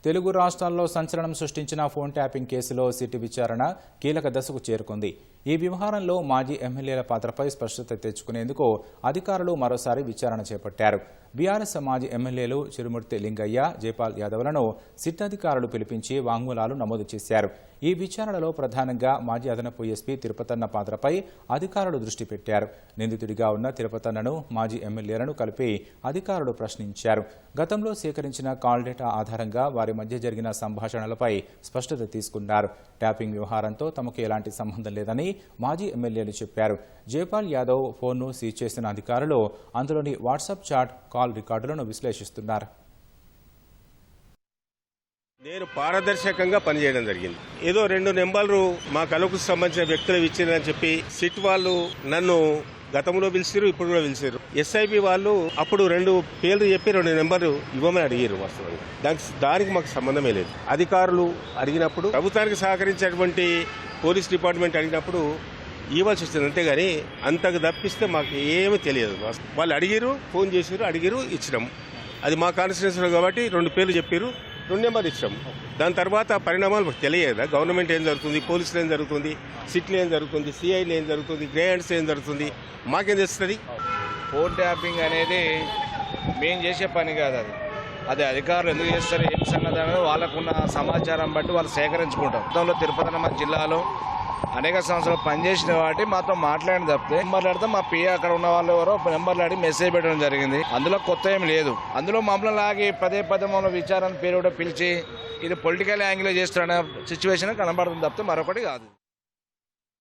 తెలుగు రాష్ట్రాల్లో సంచలనం సృష్టించిన ఫోన్ ట్యాపింగ్ కేసులో సిట్ విచారణ కీలక దశకు చేరుకుంది. ఈ వ్యవహారంలో మాజీ ఎమ్మెల్యేల పాత్రపై స్పష్టత తెచ్చుకునేందుకు అధికారులు మరోసారి విచారణ చేపట్టారు. బీఆర్ఎస్ మాజీ ఎమ్మెల్యేలు చిరుమూర్తి లింగయ్య, జైపాల్ యాదవ్లను సిట్ అధికారులు పిలిపించి వాంగ్మూలాలు నమోదు చేశారు. ఈ విచారణలో ప్రధానంగా మాజీ అదనపు ఎస్పీ తిరుపతన్న పాత్రపై అధికారులు దృష్టి పెట్టారు. నిందితుడిగా ఉన్న తిరుపతన్నను, మాజీ ఎమ్మెల్యేలను కలిపి అధికారులు ప్రశ్నించారు. గతంలో సేకరించిన కాల్ డేటా ఆధారంగా వారి మధ్య జరిగిన సంభాషణలపై స్పష్టత తీసుకున్నారు. ట్యాపింగ్ వ్యవహారంతో తమకు ఎలాంటి సంబంధం లేదని మాజీ ఎమ్మెల్యేలు చెప్పారు. జైపాల్ యాదవ్ ఫోన్ను సీజ్ చేసిన అధికారులు అందులోని వాట్సాప్ చాట్, కాల్ రికార్డులను విశ్లేషిస్తున్నారు. నేను పారదర్శకంగా పనిచేయడం జరిగింది. ఏదో 2 నెంబర్లు మా కళకు సంబంధించిన వ్యక్తులు ఇచ్చారని చెప్పి సిట్ వాళ్ళు నన్ను గతంలో పిలిచారు, ఇప్పుడు కూడా పిలిచారు. ఎస్ఐబి వాళ్ళు అప్పుడు 2 పేర్లు చెప్పి 2 నెంబర్లు ఇవ్వమని అడిగారు. వాస్తవంగా దానికి మాకు సంబంధమే లేదు. అధికారులు అడిగినప్పుడు, ప్రభుత్వానికి సహకరించేటువంటి పోలీస్ డిపార్ట్మెంట్ అడిగినప్పుడు ఇవ్వాల్సి వస్తుంది. అంతేగాని అంతకు తప్పిస్తే మాకు ఏమీ తెలియదు. వాళ్ళు అడిగారు, ఫోన్ చేశారు, అడిగారు, ఇచ్చినాం. అది మా కాన్స్టిట్యూన్సీలో కాబట్టి 2 పేర్లు చెప్పారు, 2 నెంబర్లు ఇచ్చాం. దాని తర్వాత పరిణామాలు మాకు తెలియదా? గవర్నమెంట్ ఏం జరుగుతుంది, పోలీసులు ఏం జరుగుతుంది, సిట్లు ఏం జరుగుతుంది, సిఐలు ఏం జరుగుతుంది, గ్రే హ్యాండ్స్ ఏం జరుగుతుంది, మాకేం తెలుస్తుంది? ఫోన్ ట్యాపింగ్ అనేది మేము చేసే పని కాదు. అది అధికారులు ఎందుకు చేస్తారు, ఏం సంగతి అనేది వాళ్ళకున్న సమాచారం బట్టి వాళ్ళు సేకరించుకుంటాం. గతంలో తిరుపతి మా జిల్లాలో అనేక సంవత్సరాలు పనిచేసిన వాటి మాతో మాట్లాడిన తప్పితే నెంబర్లు మా పిఏ అక్కడ ఉన్న వాళ్ళు ఎవరో నెంబర్లు అడిగి మెసేజ్ పెట్టడం జరిగింది. అందులో కొత్త ఏం లేదు. అందులో మమ్మల్ని లాగి పదే మమ్మల్ని విచారణ పేరు పిలిచి ఇది పొలిటికల్ యాంగిల్ చేస్తున్న సిచ్యువేషన్ కనబడుతుంది తప్పితే మరొకటి కాదు.